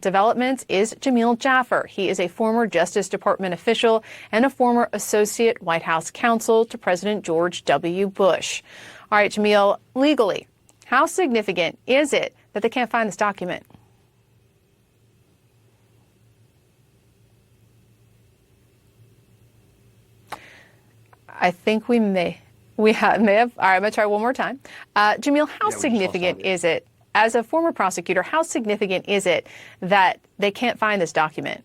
Developments is Jamil Jaffer. He is a former Justice Department official and a former associate White House counsel to President George W. Bush. All right, Jamil, legally, how significant is it that they can't find this document? I think we may have. All right, I'm going to try one more time. Jamil, how significant is it, as a former prosecutor, how significant is it that they can't find this document?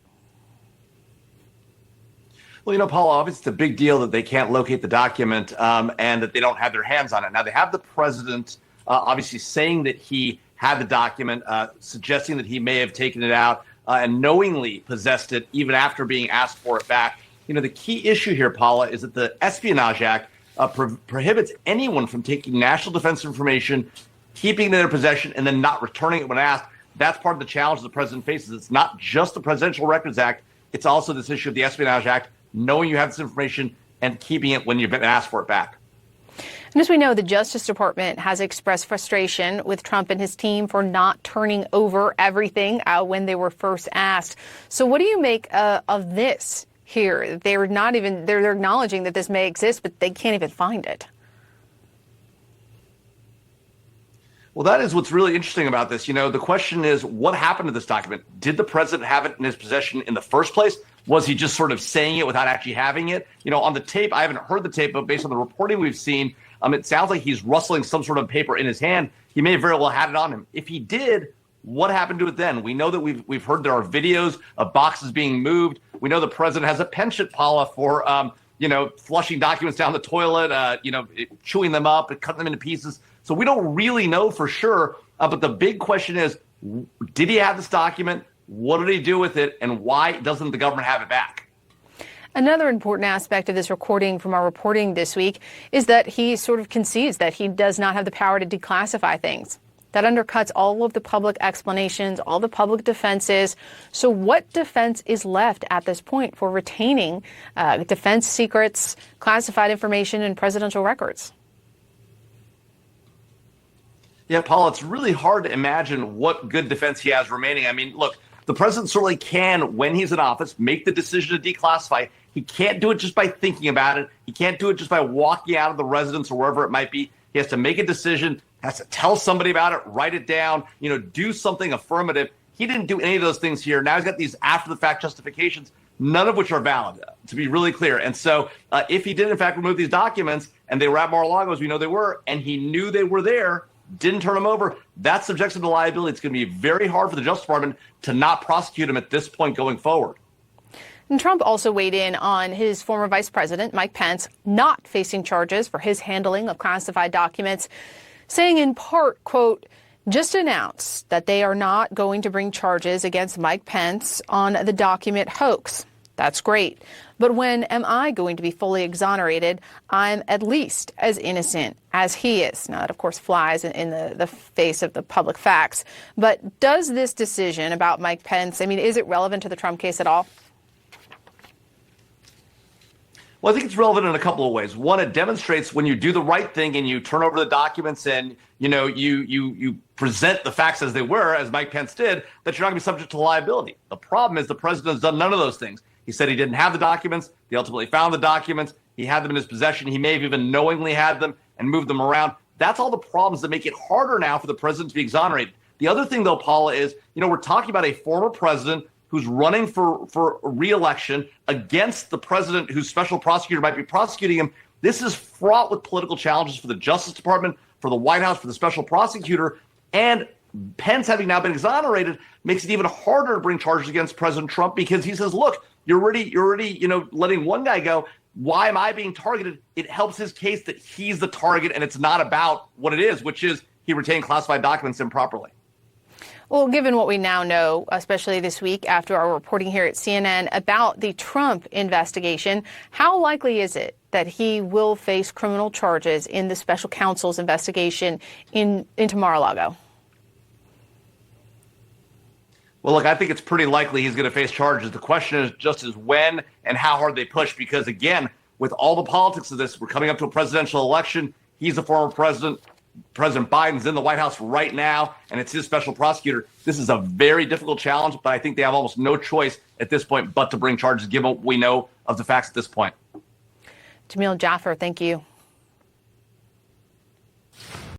Well, Paula, obviously it's a big deal that they can't locate the document and that they don't have their hands on it. Now, they have the president obviously saying that he had the document, suggesting that he may have taken it out and knowingly possessed it even after being asked for it back. The key issue here, Paula, is that the Espionage Act prohibits anyone from taking national defense information, keeping it in their possession, and then not returning it when asked. That's part of the challenge the president faces. It's not just the Presidential Records Act. It's also this issue of the Espionage Act, knowing you have this information and keeping it when you've been asked for it back. And as we know, the Justice Department has expressed frustration with Trump and his team for not turning over everything when they were first asked. So what do you make of this here? They're acknowledging that this may exist, but they can't even find it. Well, that is what's really interesting about this. The question is, what happened to this document? Did the president have it in his possession in the first place? Was he just sort of saying it without actually having it? On the tape, I haven't heard the tape, but based on the reporting we've seen, it sounds like he's rustling some sort of paper in his hand. He may very well have it on him. If he did, what happened to it then? We know that we've heard there are videos of boxes being moved. We know the president has a penchant, Paula, for flushing documents down the toilet, chewing them up and cutting them into pieces. So we don't really know for sure. But the big question is, did he have this document? What did he do with it? And why doesn't the government have it back? Another important aspect of this recording from our reporting this week is that he sort of concedes that he does not have the power to declassify things. That undercuts all of the public explanations, all the public defenses. So what defense is left at this point for retaining defense secrets, classified information, and presidential records? Yeah, Paul, it's really hard to imagine what good defense he has remaining. I mean, look, the president certainly can, when he's in office, make the decision to declassify. He can't do it just by thinking about it. He can't do it just by walking out of the residence or wherever it might be. He has to make a decision, has to tell somebody about it, write it down, do something affirmative. He didn't do any of those things here. Now he's got these after-the-fact justifications, none of which are valid, to be really clear. And so if he did, in fact, remove these documents, and they were at Mar-a-Lago, as we know they were, and he knew they were there, didn't turn them over, that subjects him to liability. It's going to be very hard for the Justice Department to not prosecute him at this point going forward. And Trump also weighed in on his former vice president, Mike Pence, not facing charges for his handling of classified documents, saying in part, quote, just announced that they are not going to bring charges against Mike Pence on the document hoax. That's great. But when am I going to be fully exonerated? I'm at least as innocent as he is. Now, that, of course, flies in the face of the public facts. But does this decision about Mike Pence, is it relevant to the Trump case at all? Well, I think it's relevant in a couple of ways. One, it demonstrates when you do the right thing and you turn over the documents and, you present the facts as they were, as Mike Pence did, that you're not going to be subject to liability. The problem is the president has done none of those things. He said he didn't have the documents. He ultimately found the documents. He had them in his possession. He may have even knowingly had them and moved them around. That's all the problems that make it harder now for the president to be exonerated. The other thing, though, Paula, is, we're talking about a former president who's running for re-election against the president whose special prosecutor might be prosecuting him. This is fraught with political challenges for the Justice Department, for the White House, for the special prosecutor. And Pence, having now been exonerated, makes it even harder to bring charges against President Trump because he says, look, you're already letting one guy go. Why am I being targeted? It helps his case that he's the target and it's not about what it is, which is he retained classified documents improperly. Well, given what we now know, especially this week after our reporting here at CNN about the Trump investigation, how likely is it that he will face criminal charges in the special counsel's investigation into Mar-a-Lago? Well, look, I think it's pretty likely he's going to face charges. The question is just as when and how hard they push, because, again, with all the politics of this, we're coming up to a presidential election. He's a former president. President Biden's in the White House right now, and it's his special prosecutor. This is a very difficult challenge, but I think they have almost no choice at this point but to bring charges, given what we know of the facts at this point. Jamil, Jaffer, thank you.